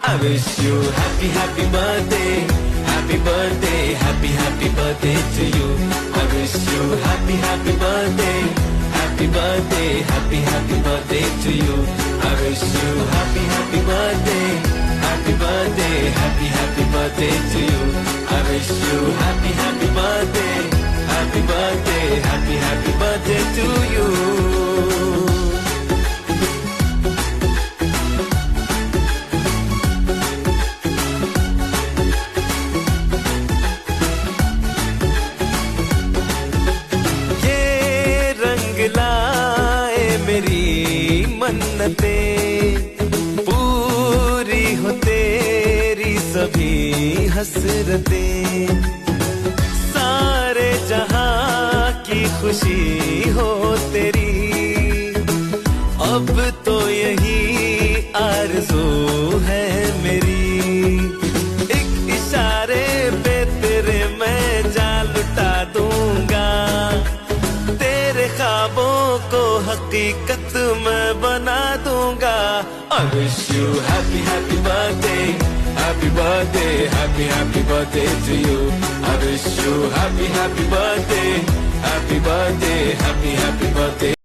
I wish you happy, happy birthday. Happy birthday, happy, happy birthday to you. I wish you happy, happy birthday. Happy birthday, happy, happy birthday to you. I wish you happy, happy birthday. Happy birthday, happy, happy birthday to you. I wish you happy, happy birthday. Happy birthday, happy, happy birthday to you. लाए मेरी मन्नतें, पूरी हो तेरी सभी हसरतें, सारे जहां की खुशी हो तेरी, अब तो यही आरज़ू है मेरी। एक इशारे पे तेरे मैं जान लुटा दूंगा, ख्वाबों को हकीकत मैं बना दूंगा। I wish you happy, happy birthday. Happy birthday, happy, happy birthday to you. I wish you happy, happy birthday. Happy birthday, happy, happy birthday.